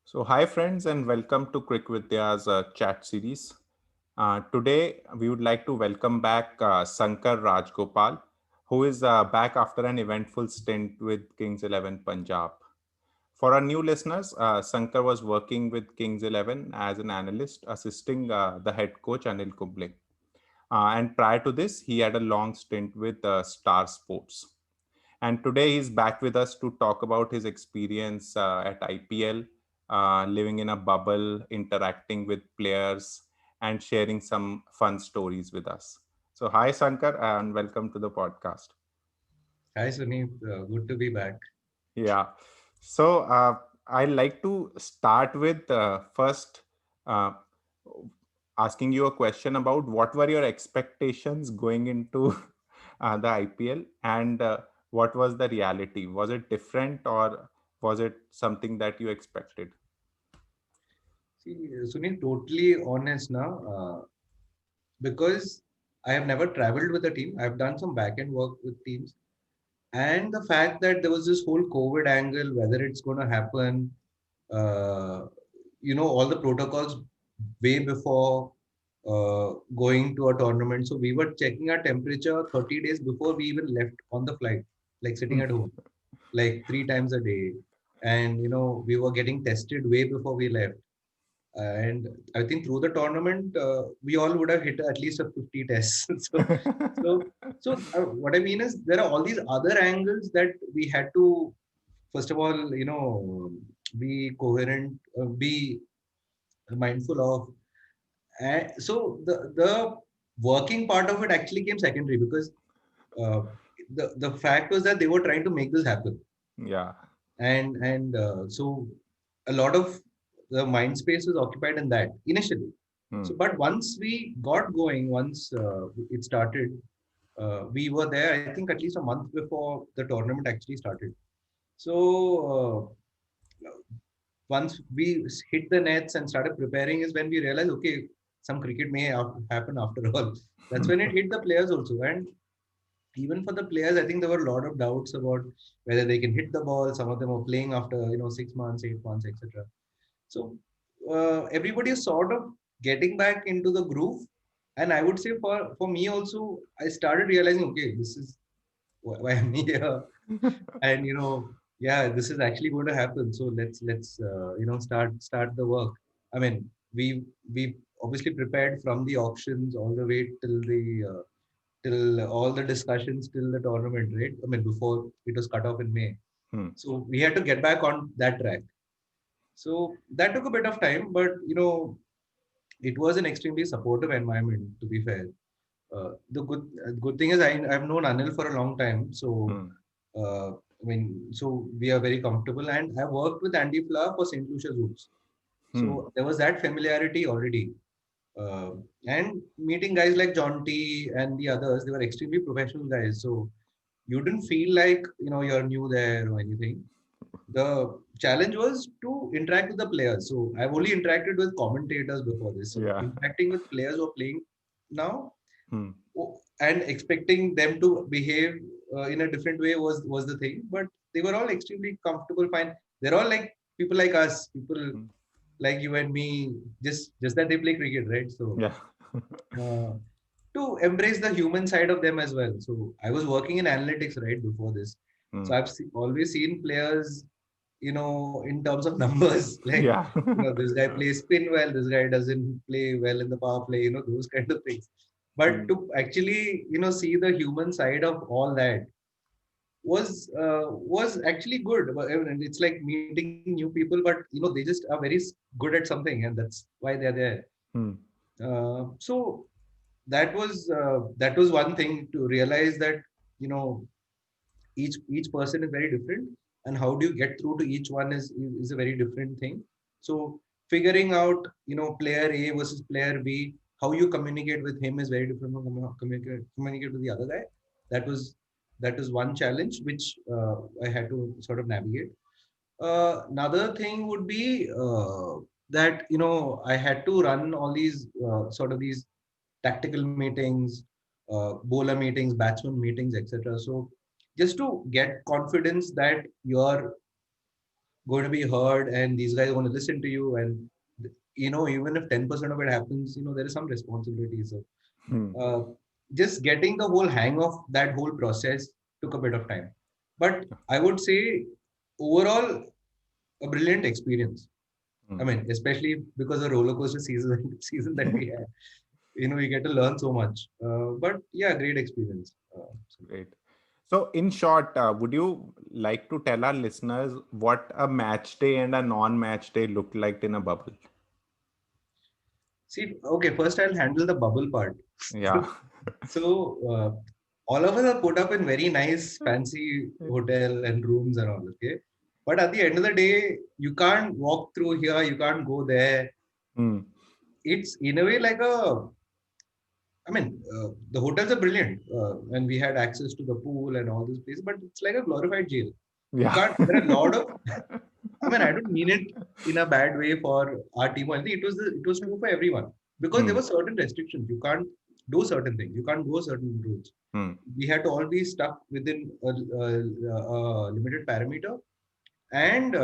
So, hi friends, and welcome to Crick Vidya's chat series. Today, we would like to welcome back Sankar Rajgopal, who is back after an eventful stint with Kings 11 Punjab. For our new listeners, Sankar was working with Kings 11 as an analyst, assisting the head coach Anil Kumble. And prior to this, he had a long stint with Star Sports. And today he's back with us to talk about his experience at IPL, living in a bubble, interacting with players, and sharing some fun stories with us. So, hi, Sankar, and welcome to the podcast. Hi Sunny, good to be back. Yeah. So, I'd like to start with first uh, asking you a question about what were your expectations going into the IPL and what was the reality? Was it different or was it something that you expected? See, Sunny, totally honest now, because I have never traveled with a team. I've done some back end work with teams, and the fact that there was this whole COVID angle, whether it's going to happen, uh, all the protocols way before going to a tournament. So we were checking our temperature 30 days before we even left on the flight, like sitting at home, like three times a day. And we were getting tested way before we left. And I think through the tournament, we all would have hit at least a 50 tests. So, what I mean is there are all these other angles that we had to, first of all, be coherent, be mindful of. And so the working part of it actually came secondary because uh, the fact was that they were trying to make this happen, Yeah. and so a lot of the mind space was occupied in that initially. Hmm. So but once we got going, once it started, we were there, I think, at least a month before the tournament actually started. So once we hit the nets and started preparing is when we realized, okay, some cricket may happen after all. That's when it hit the players also. And even for the players, I think there were a lot of doubts about whether they can hit the ball. Some of them were playing after 6 months, 8 months, etc. So everybody is sort of getting back into the groove. And I would say for me also, I started realizing, okay, this is why I'm here. And yeah, this is actually going to happen. So let's start the work. I mean, we obviously prepared from the auctions all the way till all the discussions till the tournament, right? I mean, before it was cut off in May. Hmm. So we had to get back on that track. So that took a bit of time, but it was an extremely supportive environment, to be fair. The good thing is I've known Anil for a long time. So Hmm. so we are very comfortable, and I worked with Andy Flower for St. Lucia Zoos. So Hmm. there was that familiarity already. uh, and meeting guys like John T and the others, they were extremely professional guys. So you didn't feel like you're new there or anything. The challenge was to interact with the players. So I've only interacted with commentators before this. So Yeah. interacting with players who are playing now, Hmm. and expecting them to behave in a different way was the thing. But they were all extremely comfortable, fine. They're all like people like us, people Hmm. like you and me, just that they play cricket, right? So Yeah. uh, to embrace the human side of them as well. So I was working in analytics right before this. Hmm. So always seen players, in terms of numbers, like, Yeah. this guy plays spin well, this guy doesn't play well in the power play, those kind of things. But Hmm. to actually, see the human side of all that was actually good. I mean, it's like meeting new people, but they just are very good at something, and that's why they're there. Hmm. So that was one thing to realize, that you know each person is very different, and how do you get through to each one is a very different thing. So figuring out, player A versus player B, how you communicate with him is very different from communicate with the other guy. That was that was one challenge which I had to sort of navigate. Another thing would be that I had to run all these sort of these tactical meetings, bowler meetings, batsman meetings, etc. So just to get confidence that you're going to be heard, and these guys are going to listen to you. And even if 10% of it happens, there is some responsibility. So Hmm. uh, just getting the whole hang of that whole process took a bit of time. But I would say overall a brilliant experience. I Hmm. mean, especially because the roller coaster season season that we had, we get to learn so much. But yeah, great experience. Great. So, in short, would you like to tell our listeners what a match day and a non-match day look like in a bubble? See, okay, first I'll handle the bubble part. Yeah. So all of us are put up in very nice, fancy hotel and rooms and all. Okay, but at the end of the day, you can't walk through here. You can't go there. Hmm. It's in a way like a. I mean, the hotels are brilliant, and we had access to the pool and all this place. But it's like a glorified jail. You Yeah. can't. There are a lot of. I mean, I don't mean it in a bad way for our team. I think it was true for everyone because there Hmm. were certain restrictions. You can't do certain things. You can't go certain routes. Hmm. We had to all be stuck within a limited parameter, and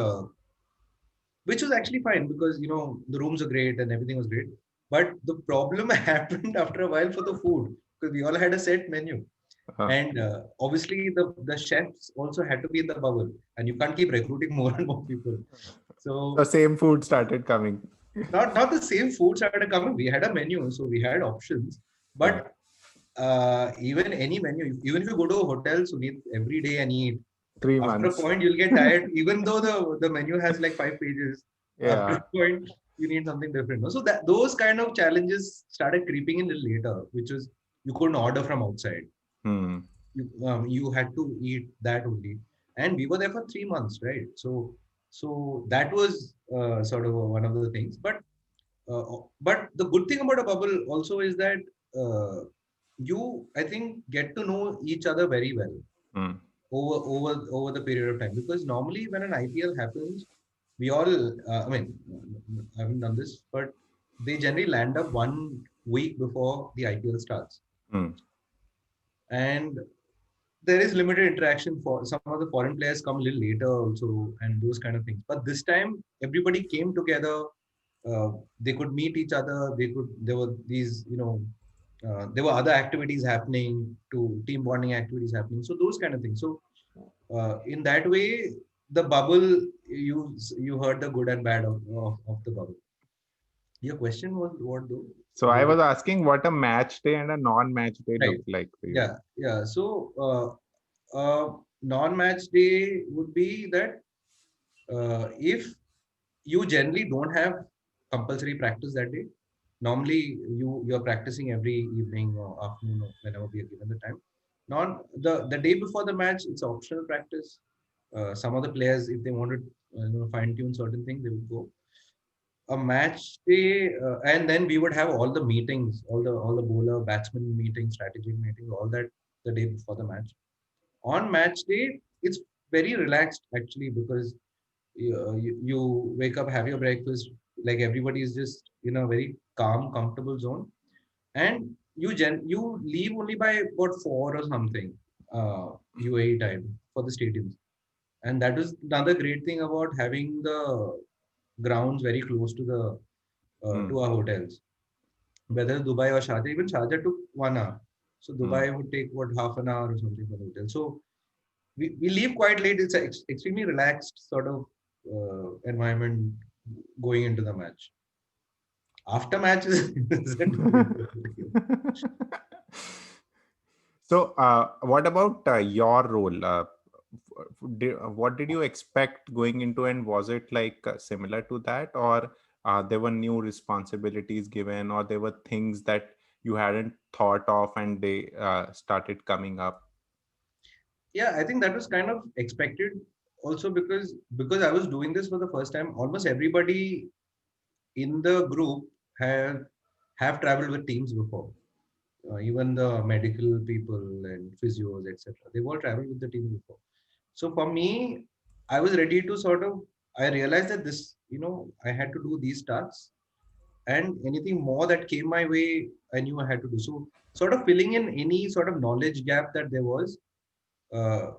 which was actually fine because the rooms are great and everything was great. But the problem happened after a while for the food because we all had a set menu, Uh, and obviously the chefs also had to be in the bubble, and you can't keep recruiting more and more people. the So same food started coming. not the same food started coming. We had a menu, so we had options, Yeah. but even any menu, even if you go to a hotel, so need every day and eat. Three After a months. point, you'll get tired. Even though the menu has like 5 pages, after Yeah. a point, you need something different. So that those kind of challenges started creeping in a little later, which was you couldn't order from outside. Hmm. You had to eat that only, and we were there for 3 months, right? So that was sort of one of the things. But the good thing about a bubble also is that I think get to know each other very well Hmm. over the period of time, because normally when an IPL happens, we all I mean, I haven't done this, but they generally land up 1 week before the IPL starts, Hmm. and there is limited interaction. For some of the foreign players come a little later also, and those kind of things. But this time everybody came together. They could meet each other. There were these, there were other activities happening, to team bonding activities happening, so those kind of things. So in that way, the bubble, you heard the good and bad of the bubble. Your question was what though? So I was asking what a match day and a non-match day look Right. like for you. Yeah. So non-match day would be that if you generally don't have compulsory practice that day. Normally, you're practicing every evening or afternoon or whenever we are given the time. Non the day before the match, it's optional practice. Some of the players, if they wanted, fine tune certain things, they would go. A match day, and then we would have all the meetings, all the bowler batsman meetings, strategic meetings, all that the day before the match. On match day, it's very relaxed actually, because you wake up, have your breakfast, like everybody is just in a very calm, comfortable zone, and you leave only by about 4 or something UAE time for the stadiums, and that is another great thing about having the grounds very close to the Hmm. to our hotels. Whether Dubai or Sharjah, even Sharjah took 1 hour, so Hmm. Dubai would take what, half an hour or something for the hotel. So we leave quite late. It's an extremely relaxed sort of environment going into the match. After matches is a different story. So, what about your role? What did you expect going into, and was it like similar to that, or there were new responsibilities given, or there were things that you hadn't thought of and they started coming up? Yeah, I think that was kind of expected also, because I was doing this for the first time. Almost everybody in the group have traveled with teams before. Even the medical people and physios, etc. They've all traveled with the team before. So for me, I was ready to sort of. I realized that this, I had to do these tasks, and anything more that came my way, I knew I had to do. So sort of filling in any sort of knowledge gap that there was. Uh,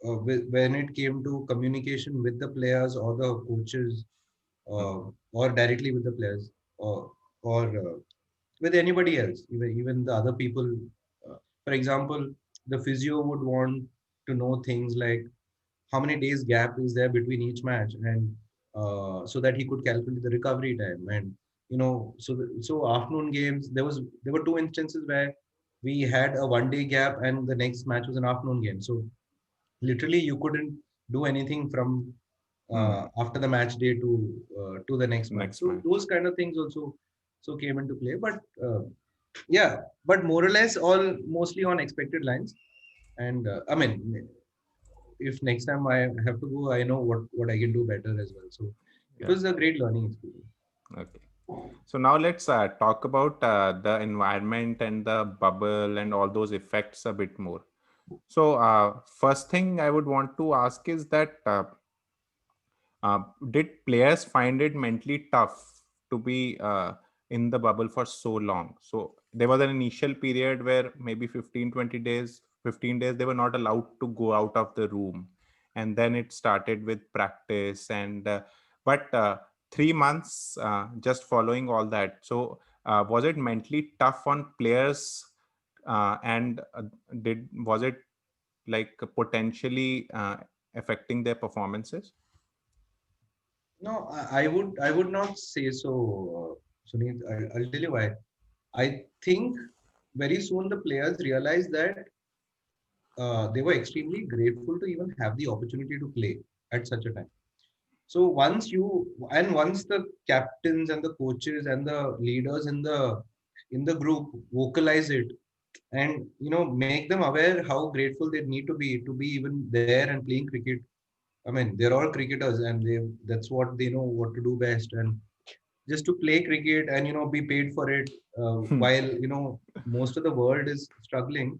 when it came to communication with the players or the coaches, or directly with the players, or with anybody else, even the other people. For example, the physio would want to know things like how many days gap is there between each match, and so that he could calculate the recovery time. And so afternoon games, there were two instances where we had a 1 day gap and the next match was an afternoon game. So literally you couldn't do anything from after the match day to the next match. Next So match. those kind of things also so came into play. But yeah, but more or less all mostly on expected lines. And I mean, if next time I have to go, I know what I can do better as well. So it Yeah. was a great learning experience. Okay. So now let's talk about the environment and the bubble and all those effects a bit more. So first thing I would want to ask is that uh, did players find it mentally tough to be in the bubble for so long? So there was an initial period where maybe 15, 20 days, 15 days, they were not allowed to go out of the room. And then it started with practice but 3 months just following all that. So was it mentally tough on players and did was it like potentially affecting their performances? No, I would not say so, Sunil. I'll tell you why. I think very soon the players realized that they were extremely grateful to even have the opportunity to play at such a time. So once the captains and the coaches and the leaders in the group vocalize it, and make them aware how grateful they need to be even there and playing cricket. I mean, they're all cricketers, and that's what they know what to do best. And just to play cricket and be paid for it, while most of the world is struggling,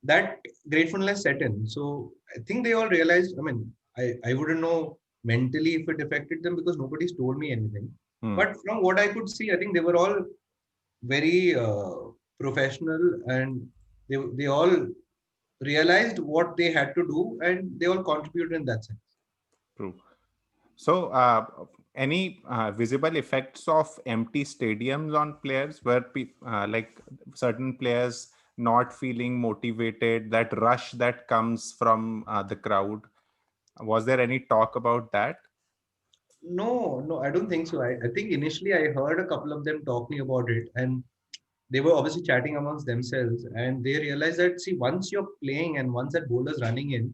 that gratefulness set in. So I think they all realized. I mean, I wouldn't know mentally if it affected them because nobody's told me anything. Hmm. But from what I could see, I think they were all very professional, and they all realized what they had to do, and they all contributed in that sense. True. So, any visible effects of empty stadiums on players where like certain players not feeling motivated, that rush that comes from the crowd? Was there any talk about that? No, I don't think so. I think initially I heard a couple of them talking about it, and they were obviously chatting amongst themselves, and they realized that, see, once you're playing and once that bowler's running in,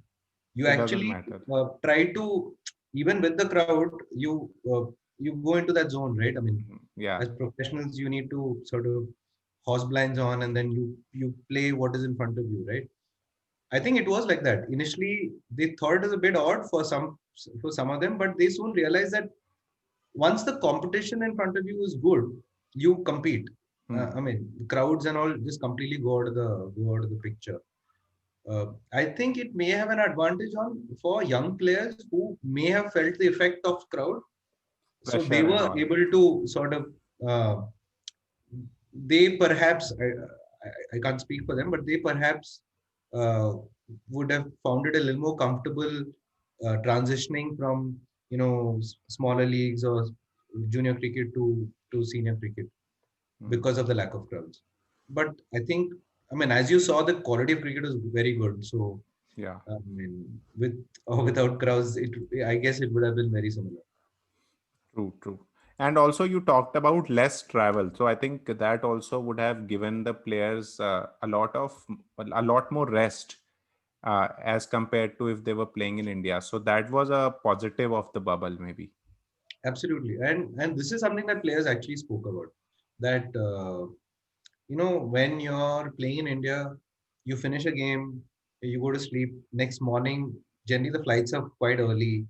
you It doesn't actually matter. try to, even with the crowd, you go into that zone, right? I mean, Mhm. Yeah. as professionals, you need to sort of horse blinds on, and then you play what is in front of you, right? I think it was like that. Initially, they thought it was a bit odd for some of them, but they soon realized that once the competition in front of you is good, you compete. Hmm. I mean, crowds and all just completely go out of the picture. I think it may have an advantage on for young players who may have felt the effect of crowd, so they Pressure and were all. able to sort of uh, they perhaps I can't speak for them, but they perhaps uh, would have found it a little more comfortable transitioning from smaller leagues or junior cricket to senior cricket Hmm. because of the lack of crowds. But I think, I mean, as you saw, the quality of cricket was very good. So Yeah. I mean, with or without crowds, I guess it would have been very similar. True, true. And also, you talked about less travel. So I think that also would have given the players a lot more rest as compared to if they were playing in India. So that was a positive of the bubble, maybe. Absolutely, and this is something that players actually spoke about. That when you're playing in India, you finish a game, you go to sleep. Next morning, generally the flights are quite early.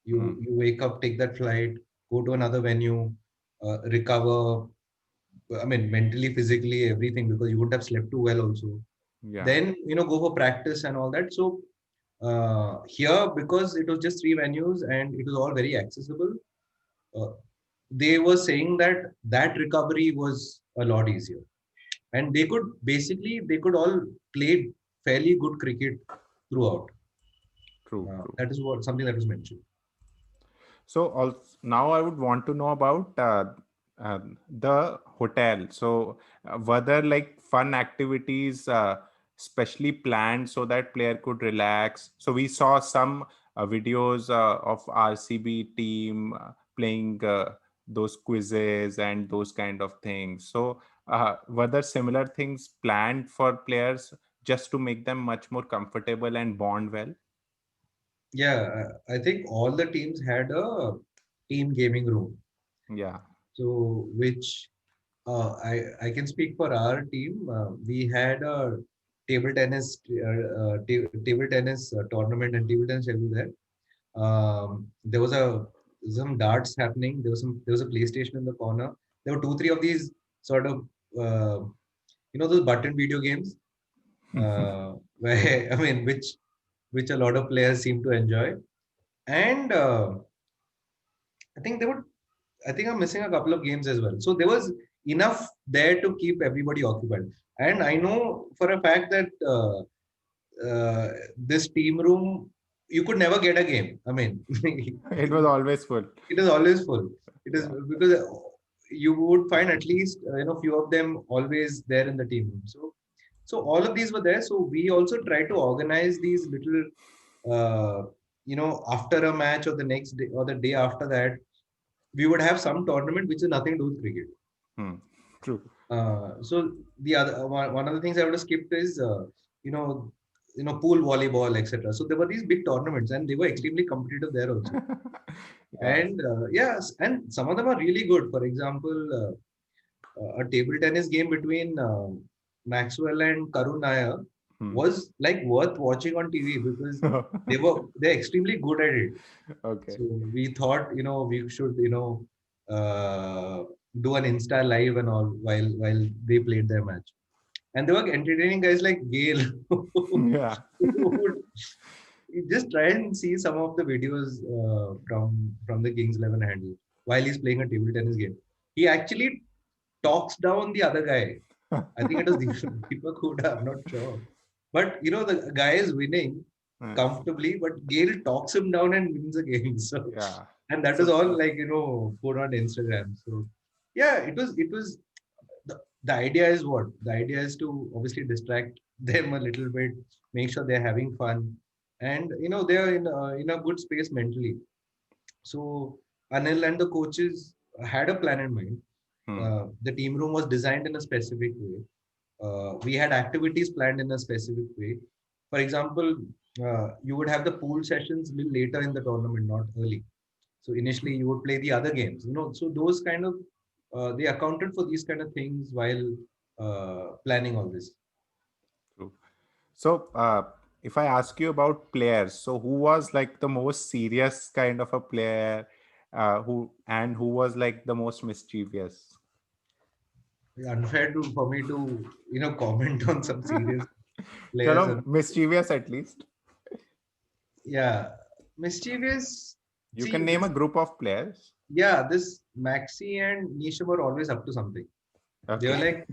Hmm. You wake up, take that flight, go to another venue, recover. I mean, mentally, physically, everything, because you wouldn't have slept too well also. Yeah. Then go for practice and all that. So here, because it was just three venues and it was all very accessible, uh, they were saying that that recovery was a lot easier, and they could all play fairly good cricket throughout. True, true. That is what something that was mentioned. So also, now I would want to know about the hotel. So were there like fun activities specially planned so that player could relax? So we saw some videos of RCB team playing those quizzes and those kind of things. So were there similar things planned for players just to make them much more comfortable and bond well? Yeah, I think all the teams had a team gaming room. Yeah. So, which I can speak for our team. We had a table tennis tournament and table tennis schedule there. There was a some darts happening. There was a PlayStation in the corner. There were two, three of these sort of uh, those button video games where I mean which a lot of players seem to enjoy. And I think they would I think I'm missing a couple of games as well. So there was enough there to keep everybody occupied. And I know for a fact that this team room, you could never get a game. I mean, It was always full. it is always full. It is Yeah. because you would find at least few of them always there in the team room. So all of these were there. So we also try to organize these little, after a match or the next day or the day after that, we would have some tournament which is nothing to do with cricket. Hmm. True. So the other one of the things I would have skipped is you know pool volleyball, etc. So there were these big tournaments and they were extremely competitive there also. Yes. And yes, and some of them are really good. For example, a table tennis game between Maxwell and Karun Nair Hmm. was like worth watching on TV because they're extremely good at it. Okay. So we thought, we should, do an Insta live and all while they played their match. And they were entertaining guys like Gail. Yeah. who would you just try and see some of the videos from the Kings 11 handle while he's playing a table tennis game. He actually talks down the other guy. I think it was Deepak Huda, I'm not sure. But the guy is winning Yes. comfortably, but Gale talks him down and wins the game. So, Yeah. and that was So all like put on Instagram. So, yeah, it was the idea is what? The idea is to obviously distract them a little bit, make sure they're having fun, and they're in a good space mentally. So Anil and the coaches had a plan in mind. hmm. The team room was designed in a specific way. We had activities planned in a specific way. For example, you would have the pool sessions a little later in the tournament, not early. So initially, you would play the other games. So those kind of they accounted for these kind of things while planning all this. True. So if I ask you about players, so who was like the most serious kind of a player, who was like the most mischievous? Unfair for me to comment on some serious players. Chalo, And mischievous at least. yeah, mischievous. You can See, name a group of players. this Maxi and Nisha were always up to something. They were Okay. like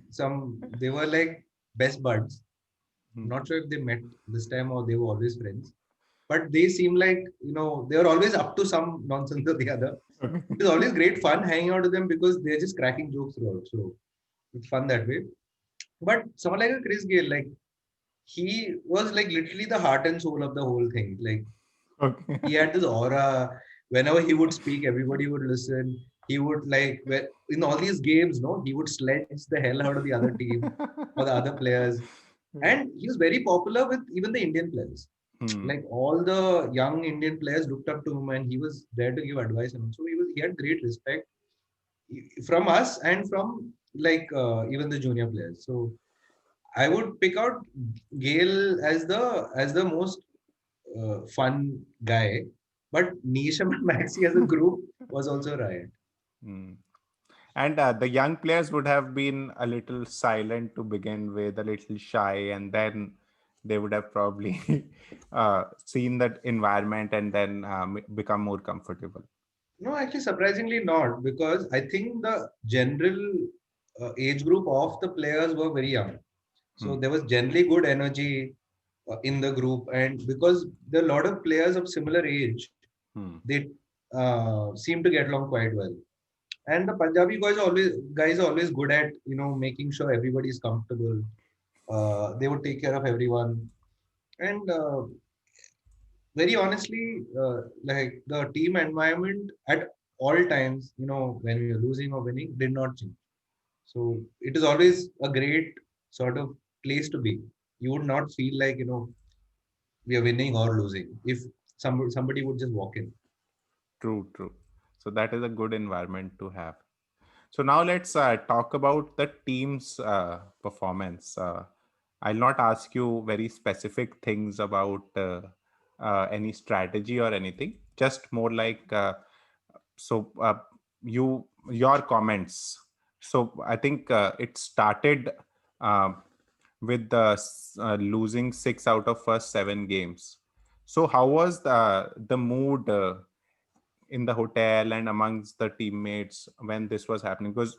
they were like best buds. I'm Hmm. not sure if they met this time or they were always friends. But they seem like, they were always up to some nonsense or the other. Okay. It is always great fun hanging out with them because they're just cracking jokes throughout. So it's fun that way. But someone like a Chris Gale, like he was like literally the heart and soul of the whole thing. Like Okay. he had this aura. Whenever he would speak, everybody would listen. He would in all these games, no, he would sledge the hell out of the other team or the other players. Yeah. And he was very popular with even the Indian players. Hmm. Like all the young Indian players looked up to him, and he was there to give advice. And so he had great respect from us and from like even the junior players. So I would pick out Gale as the most fun guy, but Nisham and Maxi as a group was also riot. Hmm. And the young players would have been a little silent to begin with, a little shy, and then they would have probably seen that environment and then become more comfortable. No, actually, surprisingly not, because I think the general age group of the players were very young. So Hmm. there was generally good energy. in the group, and because there are a lot of players of similar age, Hmm. they seem to get along quite well. And the Punjabi guys are always good at making sure everybody is comfortable. They would take care of everyone, and very honestly, like the team environment at all times, when we are losing or winning, did not change. So it is always a great sort of place to be. You would not feel like we are winning or losing if somebody would just walk in. True, true. So that is a good environment to have. So now let's talk about the team's performance. I'll not ask you very specific things about any strategy or anything. Just more like so your comments. So I think it started um with the losing 6 out of first 7 games. So how was the mood in the hotel and amongst the teammates when this was happening? Because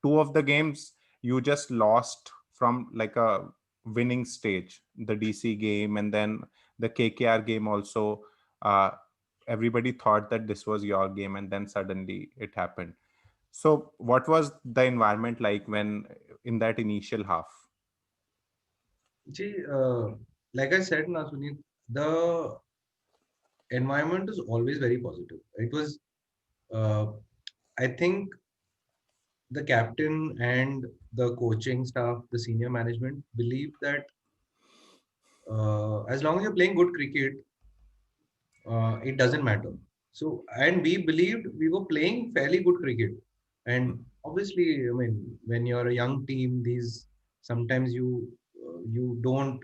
two of the games you just lost from like a winning stage, the DC game and then the KKR game also. uh, Everybody thought that this was your game and then suddenly it happened. So what was the environment like when in that initial half? See, like I said, na Sunil, the environment is always very positive. It was, uh, I think, the captain and the coaching staff, the senior management believe that as long as you're playing good cricket, it doesn't matter. So, and we believed we were playing fairly good cricket. Hmm. And obviously, I mean, when you're a young team, these sometimes you don't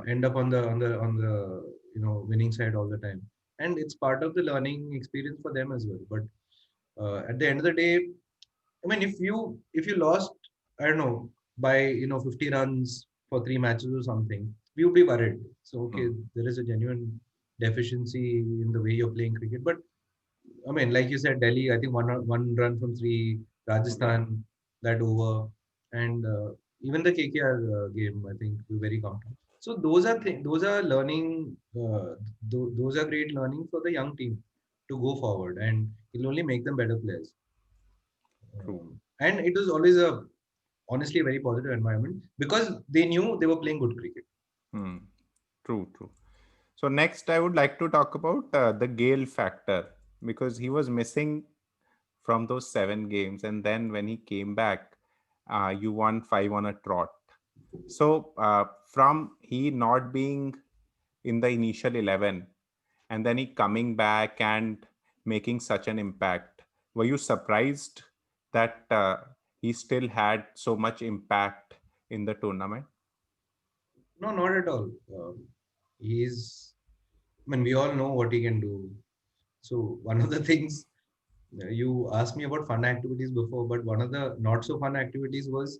end up on the winning side all the time, and it's part of the learning experience for them as well. But at the end of the day, I mean, if you lost, I don't know, by 50 runs for 3 matches or something, we would be worried. So okay, Hmm. there is a genuine deficiency in the way you're playing cricket. But I mean, like you said, Delhi, I think one run from three, Yeah. Rajasthan that over, and even the KKR game, I think we're very confident. So those are learning. Those are great learning for the young team to go forward, and it'll only make them better players. True. And it was always a honestly a very positive environment because they knew they were playing good cricket. Hmm. True, true. So next, I would like to talk about the Gale factor, because he was missing from those 7 games, and then when he came back, you won 5 on a trot. So from he not being in the initial 11, and then he coming back and making such an impact, were you surprised that he still had so much impact in the tournament? No, not at all. He's. I mean, we all know what he can do. So one of the things you asked me about fun activities before, but one of the not so fun activities was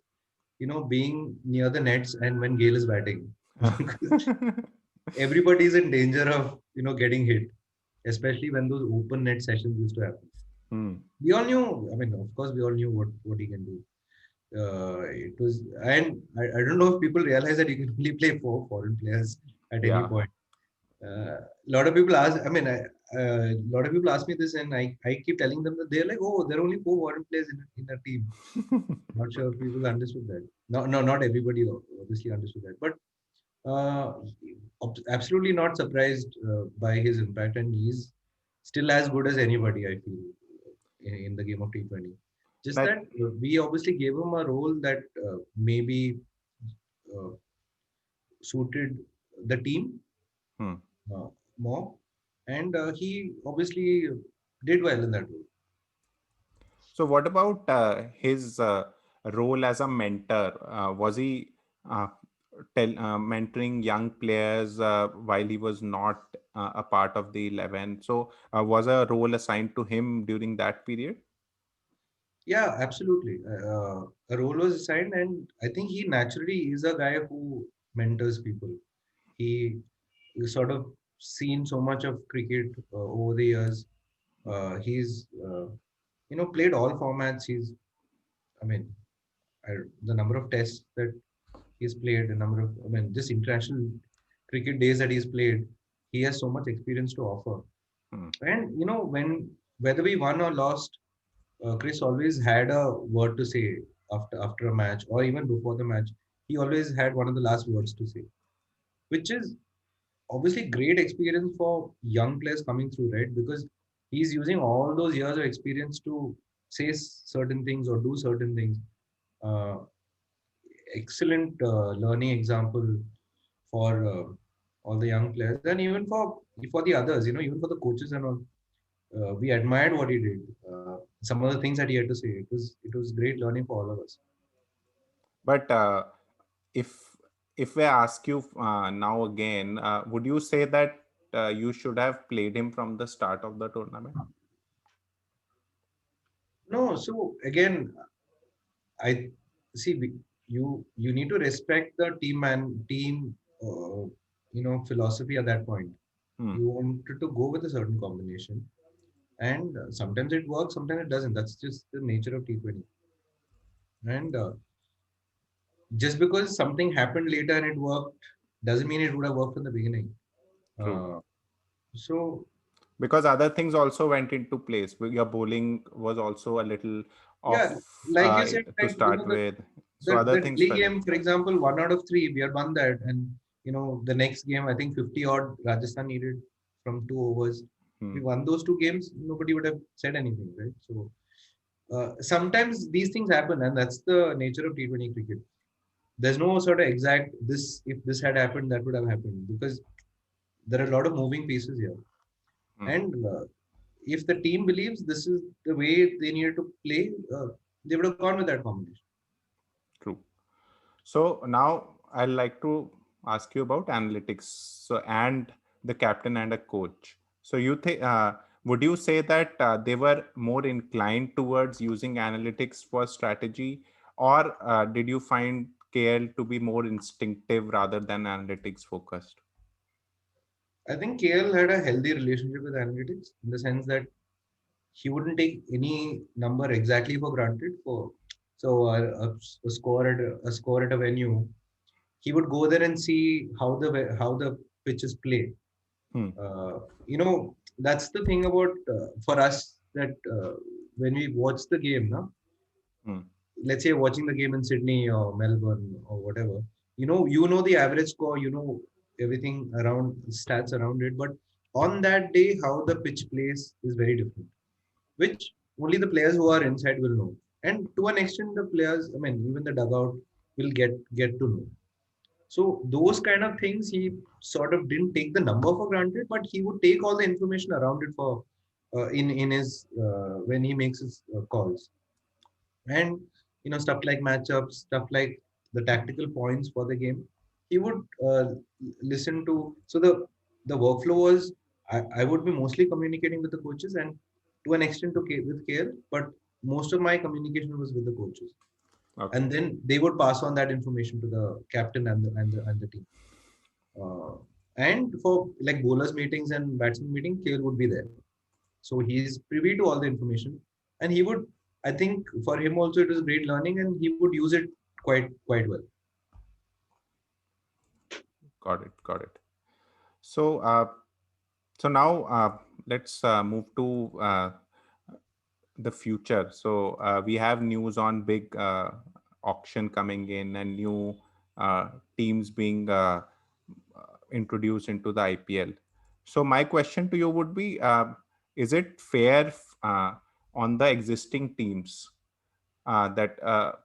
being near the nets and when Gale is batting. Because everybody is in danger of getting hit, especially when those open net sessions used to happen. Hmm. We all knew. I mean, of course, we all knew what he can do. It was, and I don't know if people realize that he can only play four foreign players at any Yeah. point. A lot of people ask. I mean, a lot of people ask me this, and I keep telling them that they're like, oh, there are only four foreign players in a team. Not sure if people understood that. No, no, not everybody obviously understood that, but uh, absolutely not surprised by his impact, and he's still as good as anybody. I feel in the game of T20. Just Like, that we obviously gave him a role that maybe uh, suited the team hmm. uh, more, and he obviously did well in that role. So, what about his role as a mentor? Was he uh, mentoring young players while he was not a part of the 11? So, was a role assigned to him during that period? Yeah, absolutely. A role was assigned, and I think he naturally is a guy who mentors people. He sort of seen so much of cricket over the years. He's played all formats. I mean, I, the number of tests that he's played, the number of, I mean, just international. cricket days that he's played, he has so much experience to offer. Hmm. And whether we won or lost, Chris always had a word to say after a match or even before the match. He always had one of the last words to say, which is obviously great experience for young players coming through, right? Because he's using all those years of experience to say certain things or do certain things. Uh, Excellent learning example for all the young players, and even for the others. Even for the coaches and all. We admired what he did. Some of the things that he had to say. It was great learning for all of us. But if we ask you now again, would you say that you should have played him from the start of the tournament? No, so again, I see you need to respect the team philosophy at that point. Hmm. You wanted to go with a certain combination, and sometimes it works, sometimes it doesn't. That's just the nature of T20. And just because something happened later and it worked doesn't mean it would have worked from the beginning. True. Uh, so Because other things also went into place. Your bowling was also a little off yeah, like you said, to like start with. So the other the things Delhi fell in. game, for example, 1 out of 3, we had won that, and the next game, I think 50 odd Rajasthan needed from 2 overs. Hmm. We won those 2 games, nobody would have said anything, right? So sometimes these things happen, and that's the nature of T20 cricket. There's no sort of exact this if this had happened, that would have happened, because there are a lot of moving pieces here. Hmm. And if the team believes this is the way they needed to play, they would have gone with that combination. True. So now I'd like to ask you about analytics. So and the captain and a coach. So you think would you say that they were more inclined towards using analytics for strategy, or did you find KL to be more instinctive rather than analytics focused? I think KL had a healthy relationship with analytics in the sense that he wouldn't take any number exactly for granted. A score at a venue, he would go there and see how the pitches play. Hmm. That's the thing about for us that when we watch the game, no, Hmm. let's say watching the game in Sydney or Melbourne or whatever, you know the average score, everything around stats around it, but on that day, how the pitch plays is very different, which only the players who are inside will know, and to an extent, the players, I mean, even the dugout will get to know. So those kind of things, he sort of didn't take the number for granted, but he would take all the information around it for in his when he makes his calls, and stuff like matchups, stuff like the tactical points for the game. He would listen to. So the workflow was, I would be mostly communicating with the coaches and to an extent with KL, but most of my communication was with the coaches, Okay. and then they would pass on that information to the captain and the team. Uh, and for like bowlers meetings and batsman meeting, KL would be there. So he's privy to all the information, and he would. I think for him also it was great learning, and he would use it quite well. Got it. Got it. So now let's move to the future. So we have news on big auction coming in and new teams being introduced into the IPL. So my question to you would be: is it fair on the existing teams that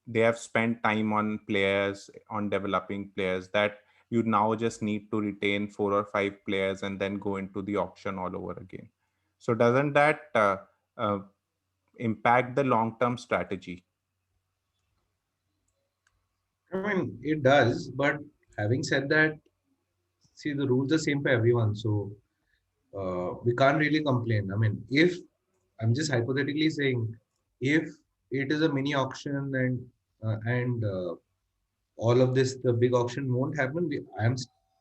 they have spent time on players, on developing players, that you now just need to retain 4 or 5 players and then go into the auction all over again? So doesn't that uh, impact the long-term strategy? I mean, it does, but having said that, see, the rules are same for everyone, so we can't really complain. I mean, if I'm just hypothetically saying, if it is a mini auction and all of this, the big auction won't happen.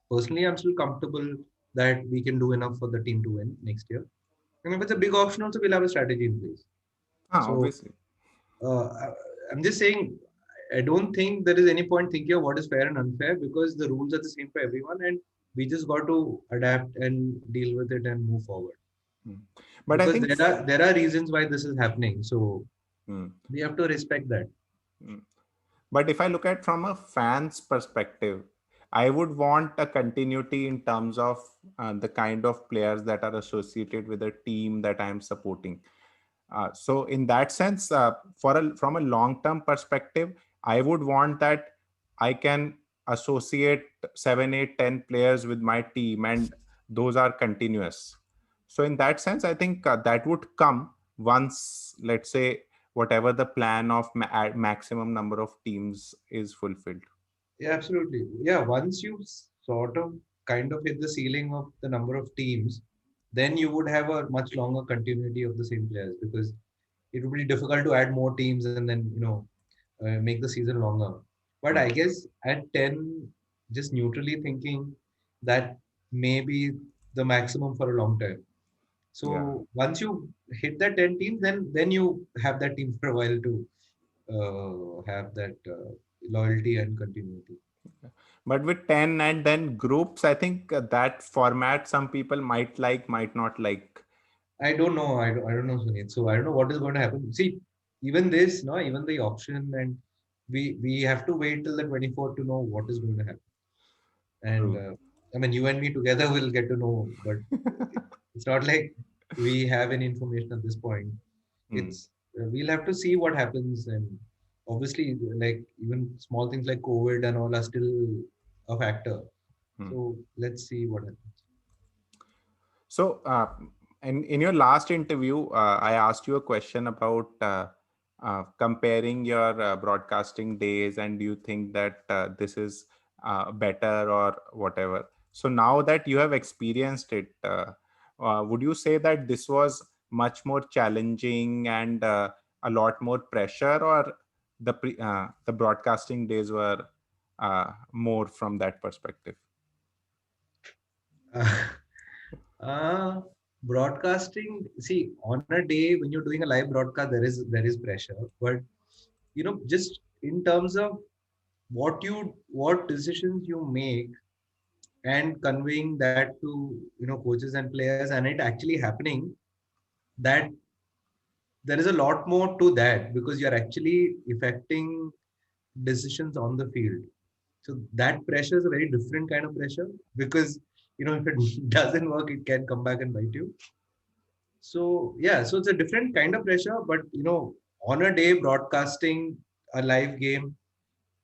Personally, I'm still comfortable that we can do enough for the team to win next year. And if it's a big auction, also we'll have a strategy in place. So Obviously. I- I'm just saying, I don't think there is any point thinking of what is fair and unfair, because the rules are the same for everyone, and we just got to adapt and deal with it and move forward. Mm. But I Because think, there are reasons why this is happening. So mm, we have to respect that. mm. But if I look at from a fan's perspective, I would want a continuity in terms of the kind of players that are associated with the team that I am supporting. So in that sense, from a long-term perspective, I would want that I can associate 7, 8, 10 players with my team, and those are continuous. So in that sense, I think that would come once, let's say, whatever the plan of maximum number of teams is fulfilled. Yeah, absolutely. Yeah, once you sort of kind of hit the ceiling of the number of teams, then you would have a much longer continuity of the same players, because it would be difficult to add more teams and then make the season longer. But Hmm. I guess at 10, just neutrally thinking that may be the maximum for a long time. Yeah. So once you hit that 10 teams, then you have that team for a while to have that loyalty and continuity. But with 10 and then groups, I think that format some people might like, might not like. I don't know. I don't know, Sunit. So I don't know what is going to happen. See, even this, no, even the option, and we have to wait till the 24th to know what is going to happen. And True. I mean, you and me together will get to know, but it's not like we have any information at this point. Hmm. It's we'll have to see what happens, and obviously, like even small things like COVID and all are still a factor. Hmm. So let's see what happens. So, in your last interview, I asked you a question about comparing your broadcasting days, and do you think that this is better or whatever? So now that you have experienced it, would you say that this was much more challenging and a lot more pressure, or the broadcasting days were more from that perspective? Uh, Broadcasting. See, on a day when you're doing a live broadcast, there is pressure, but just in terms of what decisions you make and conveying that to coaches and players, and it actually happening, that there is a lot more to that, because you're actually affecting decisions on the field. So that pressure is a very different kind of pressure, because if it doesn't work, it can come back and bite you. So yeah, so it's a different kind of pressure, but on a day broadcasting a live game,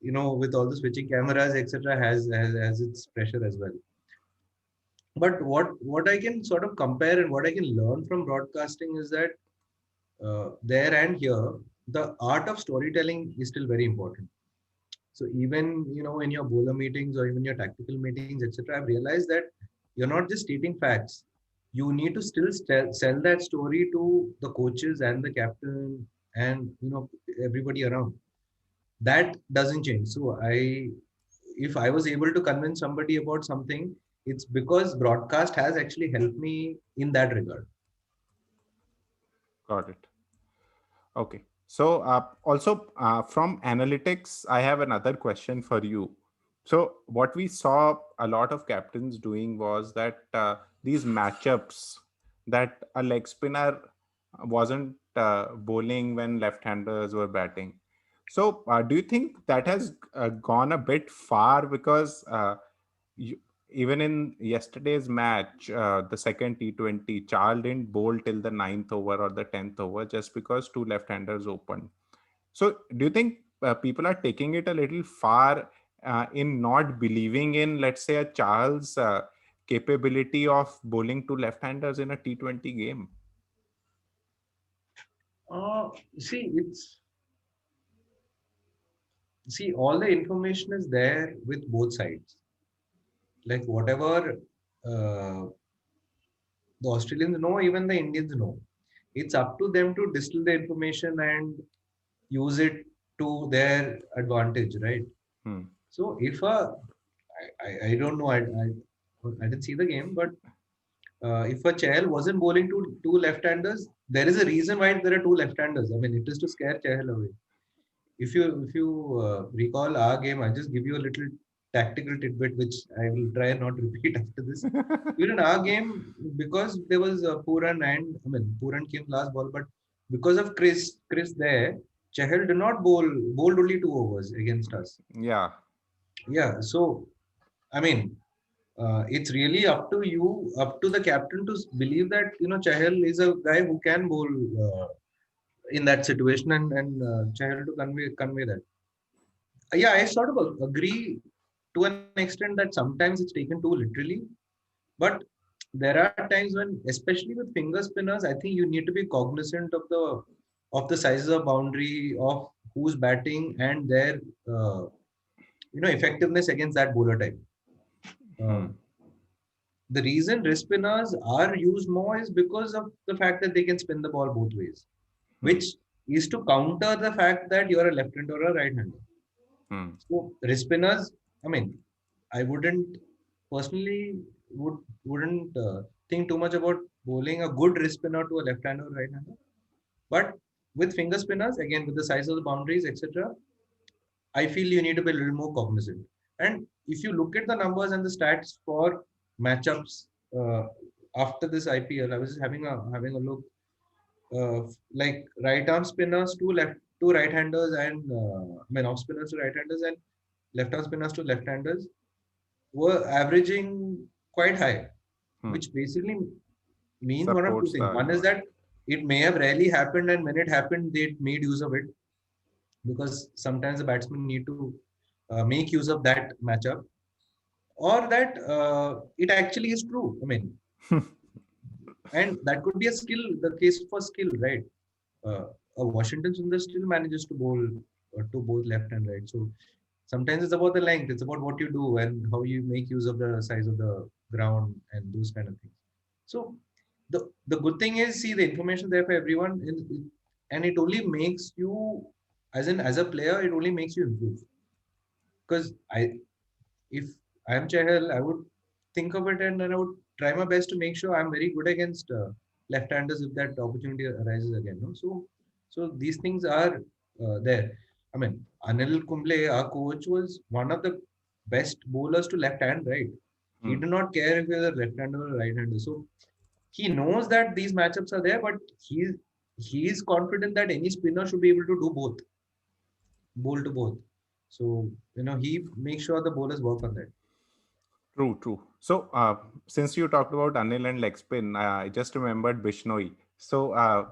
with all the switching cameras, etc., has its pressure as well. But what I can sort of compare and what I can learn from broadcasting is that there and here, the art of storytelling is still very important. So even in your bowler meetings or even your tactical meetings, etc., I've realized that you're not just stating facts. You need to still sell that story to the coaches and the captain and everybody around. That doesn't change. So if I was able to convince somebody about something, it's because broadcast has actually helped me in that regard. Got it. Okay. So also from analytics, I have another question for you. So what we saw a lot of captains doing was that these matchups that a leg spinner wasn't bowling when left-handers were batting. So do you think that has gone a bit far, because you, even in yesterday's match, the second T20, Charles didn't bowl till the ninth over or the 10th over just because two left-handers opened. So, do you think people are taking it a little far in not believing in, let's say, a Charles' capability of bowling to left-handers in a T20 game? Uh, see, all the information is there with both sides. Like whatever uh, the Australians know, even the Indians know. It's up to them to distill the information and use it to their advantage, right? Hmm. So if I don't know, I didn't see the game, but if a Chahal wasn't bowling to two left-handers, there is a reason why there are two left-handers. I mean, it is to scare Chahal away. If you recall our game, I'll just give you a little tactical tidbit which I will try and not repeat after this. Even in our game, because there was Puran and I mean Puran came last ball, but because of Chris there, Chahal did not bowled only 2 overs against us. Yeah. Yeah, so I mean, it's really up to you, up to the captain to believe that Chahal is a guy who can bowl in that situation, and Chahal to convey that. Yeah, I sort of agree to an extent that sometimes it's taken too literally, but there are times when, especially with finger spinners, I think you need to be cognizant of the sizes of boundary of who's batting and their effectiveness against that bowler type. Hmm. Um, the reason wrist spinners are used more is because of the fact that they can spin the ball both ways, Hmm. which is to counter the fact that you are a left-hander or a right-hander. Hmm. So wrist spinners, I mean, I wouldn't personally wouldn't think too much about bowling a good wrist spinner to a left-hander or right-hander. But with finger spinners, again with the size of the boundaries, etc., I feel you need to be a little more cognizant. And if you look at the numbers and the stats for matchups after this IPL, I was having a look. Like right arm spinners to right handers and I mean off spinners to right handers and left arm spinners to left handers were averaging quite high, Hmm. which basically means one of two Supports the things. One is argument. that it may have rarely happened, and when it happened, they made use of it because sometimes the batsmen need to make use of that matchup, or that it actually is true. I mean, and that could be a skill, the case for skill, right? Uh, a Washington Sundar still manages to bowl to both left and right. So sometimes it's about the length, it's about what you do and how you make use of the size of the ground and those kind of things. So the good thing is, see, the information there for everyone, and it only makes you, as a player, it only makes you improve. Because if I am Chahal, I would think of it and then I would try my best to make sure I'm very good against left-handers if that opportunity arises again. No? So these things are there. I mean, Anil Kumble, our coach, was one of the best bowlers to left hand, right? He Hmm. did not care if you're a left-hander or right-hander. So he knows that these matchups are there, but he is confident that any spinner should be able to do both, bowl to both. So he makes sure the bowlers work on that. True, true. So, since you talked about Anil and leg spin, I just remembered Bishnoi. So,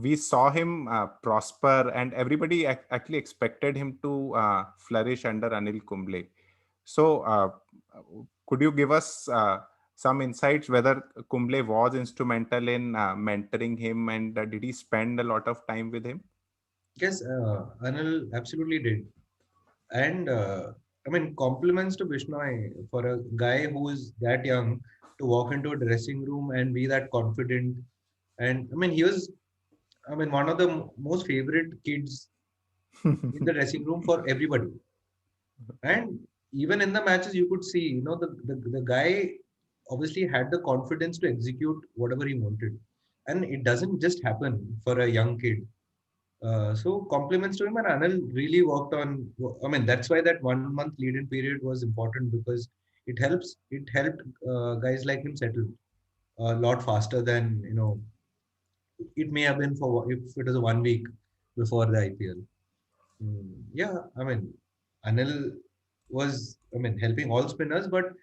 we saw him prosper, and everybody actually expected him to flourish under Anil Kumble. So, could you give us some insights whether Kumble was instrumental in mentoring him, and did he spend a lot of time with him? Yes, Anil absolutely did. And I mean, compliments to Bishnoi for a guy who is that young to walk into a dressing room and be that confident. And I mean, he was, I mean, one of the most favorite kids in the dressing room for everybody. And even in the matches, you could see, the guy obviously had the confidence to execute whatever he wanted. And it doesn't just happen for a young kid. So compliments to him, and Anil really worked on. I mean, that's why that 1 month lead-in period was important because it helped guys like him settle a lot faster than it may have been for if it was a 1 week before the IPL. Yeah, I mean, Anil was, I mean, helping all spinners, but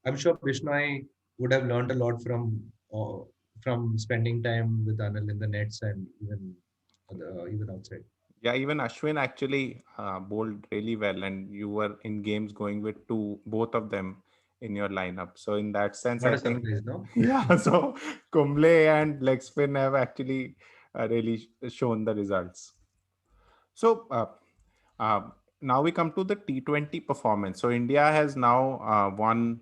I'm sure Bishnoi would have learned a lot from spending time with Anil in the nets and even outside. Yeah, even Ashwin actually bowled really well, and you were in games going with both of them in your lineup. So in that sense, Not I a think, surprise, no? yeah. So Kumble and leg spin have actually really shown the results. So uh, now we come to the T20 performance. So India has now won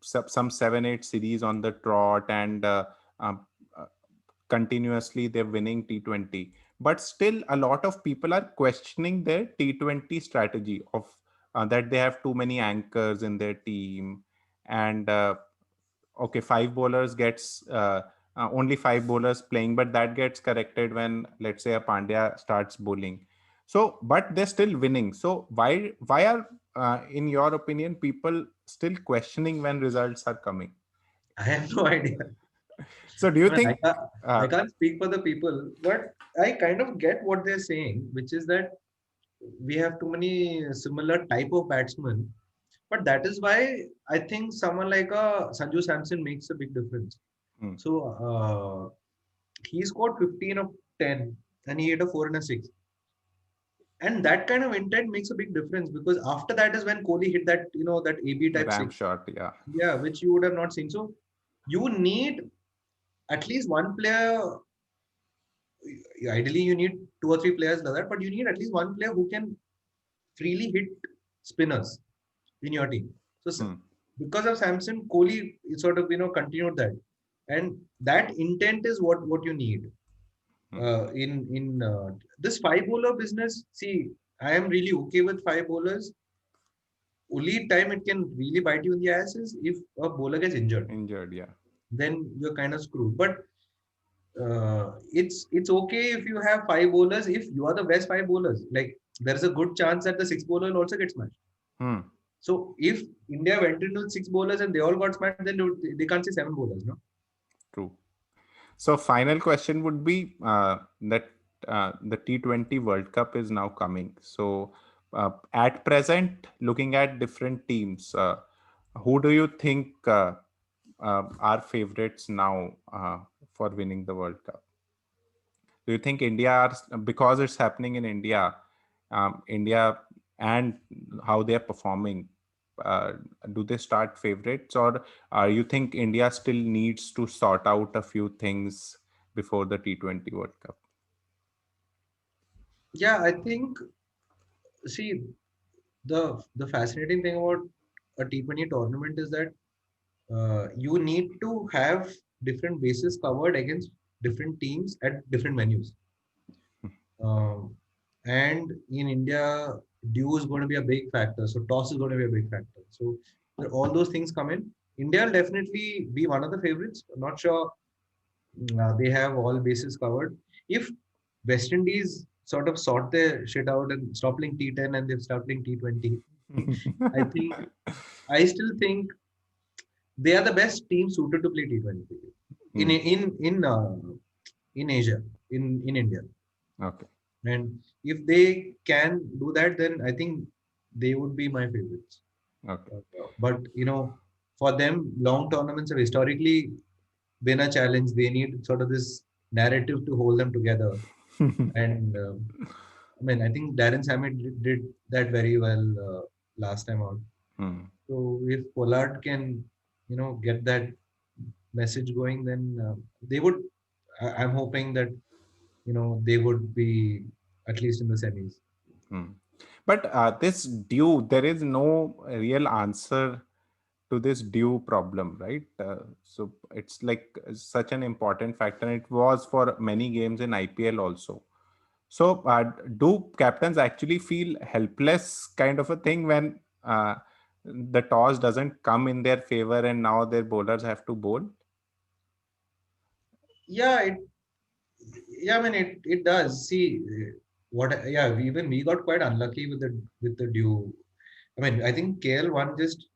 some 7-8 series on the trot, and um, uh, continuously they're winning T20. But still, a lot of people are questioning their T20 strategy of that they have too many anchors in their team, and okay, five bowlers gets only five bowlers playing, but that gets corrected when, let's say, a Pandya starts bowling. So, but they're still winning. So why are, in your opinion, people still questioning when results are coming? I have no idea. So do you I mean, think? I Uh, can't speak for the people, but I kind of get what they're saying, which is that we have too many similar type of batsmen. But that is why I think someone like Sanju Samson makes a big difference. hmm, So he scored 15 of 10 and he hit a 4 and a 6. And that kind of intent makes a big difference because after that is when Kohli hit that, that AB the type ram 6. shot, yeah. Yeah, which you would have not seen. So you need at least one player. Ideally, you need two or three players like that, but you need at least one player who can freely hit spinners in your team. So Hmm, because of Samson, Kohli sort of continued that, and that intent is what you need hmm, in this five bowler business. See, I am really okay with five bowlers. Only time it can really bite you in the ass is if a bowler gets injured. injured, yeah. Then you're kind of screwed. But it's okay if you have five bowlers if you are the best five bowlers. Like there's a good chance that the six bowler will also get smashed. Hmm, So if India went into six bowlers and they all got smashed, then they can't say seven bowlers, no? true. So final question would be, that the T20 World Cup is now coming. So at present, looking at different teams, who do you think are favorites now for winning the World Cup? Do you think India are, because it's happening in India, India and how they are performing, uh, do they start favorites, or you think India still needs to sort out a few things before the T20 World Cup? Yeah, I think see the fascinating thing about a T20 tournament is that you need to have different bases covered against different teams at different venues. Um, and in India, due is going to be a big factor. So toss is going to be a big factor. So all those things come in. India will definitely be one of the favorites. I'm not sure they have all bases covered. If West Indies sort of sort their shit out and stop playing T10 and they start playing T20, I think I still think they are the best team suited to play T20 in Hmm. in in uh, in Asia in India. Okay. And if they can do that, then I think they would be my favorites. Okay. But for them, long tournaments have historically been a challenge. They need sort of this narrative to hold them together. And I mean, I think Darren Samit did that very well last time out. Hmm. So if Pollard can, get that message going, then they would. I'm hoping that they would be at least in the semis. Hmm. But this due, there is no real answer to this due problem, right? So it's like such an important factor. And it was for many games in IPL also. So do captains actually feel helpless, kind of a thing, when the toss doesn't come in their favor and now their bowlers have to bowl? Yeah, yeah. I mean, it does. See, what? Yeah, even we got quite unlucky with the due. I mean, I think KL won just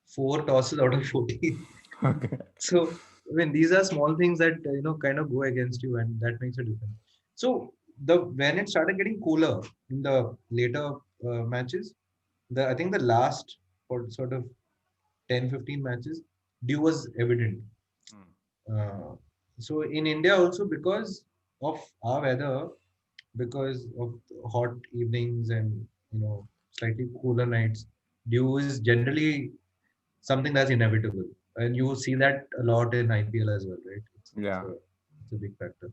four tosses out of 14. Okay. So, I mean, these are small things that kind of go against you, and that makes a difference. So, the when it started getting cooler in the later matches, I think the last for sort of 10-15 matches, due was evident. Hmm. So in India also because of our weather, because of hot evenings and slightly cooler nights, dew is generally something that's inevitable, and you see that a lot in IPL as well, right? Yeah. It's a big factor.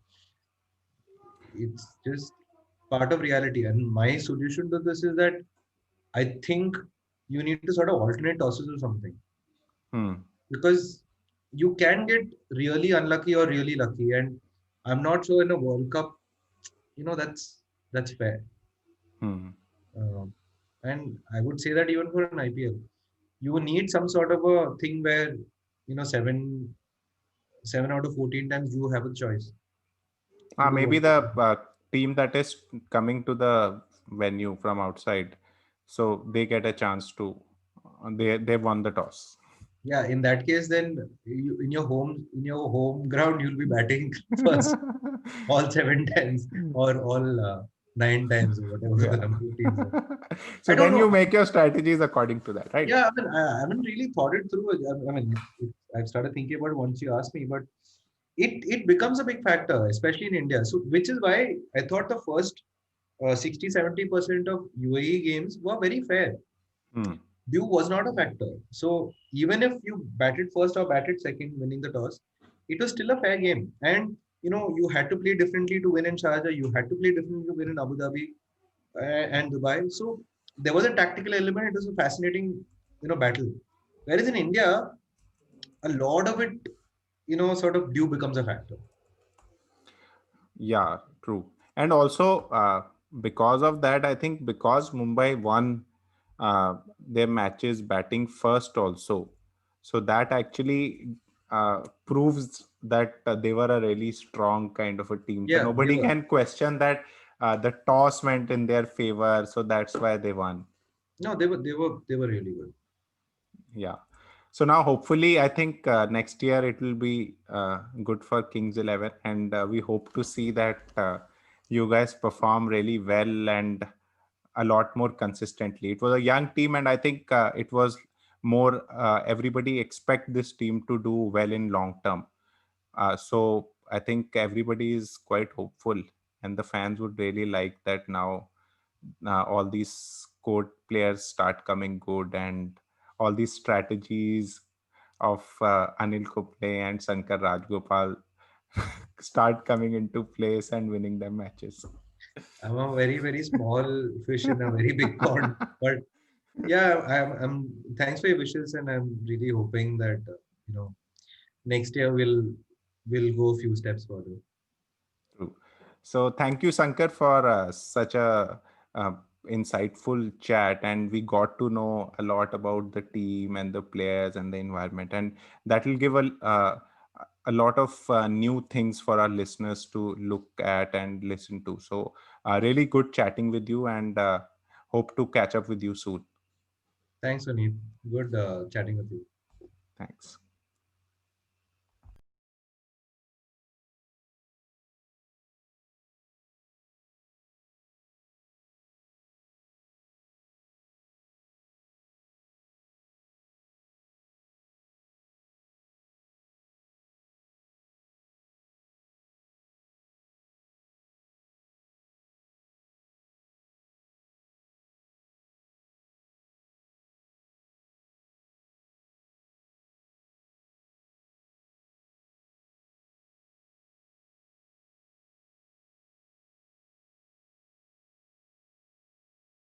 It's just part of reality, and my solution to this is that I think you need to sort of alternate tosses or something Hmm. because you can get really unlucky or really lucky, and I'm not sure in a World Cup, that's fair. Hmm. Um, and I would say that even for an IPL, you need some sort of a thing where seven out of 14 times you have a choice to do Maybe what. the team that is coming to the venue from outside, so they get a chance to. They won the toss. Yeah, in that case, then in your home ground, you'll be batting first all 7 times or all 9 times or whatever the Yeah. number of teams are. So I don't then you know. make your strategies according to that, right? Yeah, I mean, I haven't really thought it through. I mean, I've started thinking about it once you asked me, but it becomes a big factor, especially in India. So, which is why I thought the first 60-70% of UAE games were very fair. Hmm. Dew was not a factor. So even if you batted first or batted second, winning the toss, it was still a fair game. And you had to play differently to win in Sharjah. You had to play differently to win in Abu Dhabi and Dubai. So there was a tactical element. It was a fascinating, battle. Whereas in India, a lot of it, sort of dew becomes a factor. Yeah, true. And also, because of that, I think because Mumbai won their matches batting first, also, so that actually proves that they were a really strong kind of a team. So Yeah, they nobody were. can question that the toss went in their favor. So that's why they won. No, they were really good. Yeah. So now, hopefully, I think next year it will be good for Kings 11, and we hope to see that you guys perform really well and a lot more consistently. It was a young team, and I think it was more everybody expect this team to do well in long term. So I think everybody is quite hopeful, and the fans would really like that now. All these code players start coming good, and all these strategies of Anil Kumble and Sankar Rajgopal start coming into place and winning them matches. I'm a very, very small fish in a very big pond. But yeah, thanks for your wishes, and I'm really hoping that next year we'll go a few steps further. True. So thank you, Sankar, for such a insightful chat, and we got to know a lot about the team and the players and the environment, and that will give a lot of new things for our listeners to look at and listen to. So really good chatting with you, and hope to catch up with you soon. Thanks, Sunil. Good chatting with you. Thanks.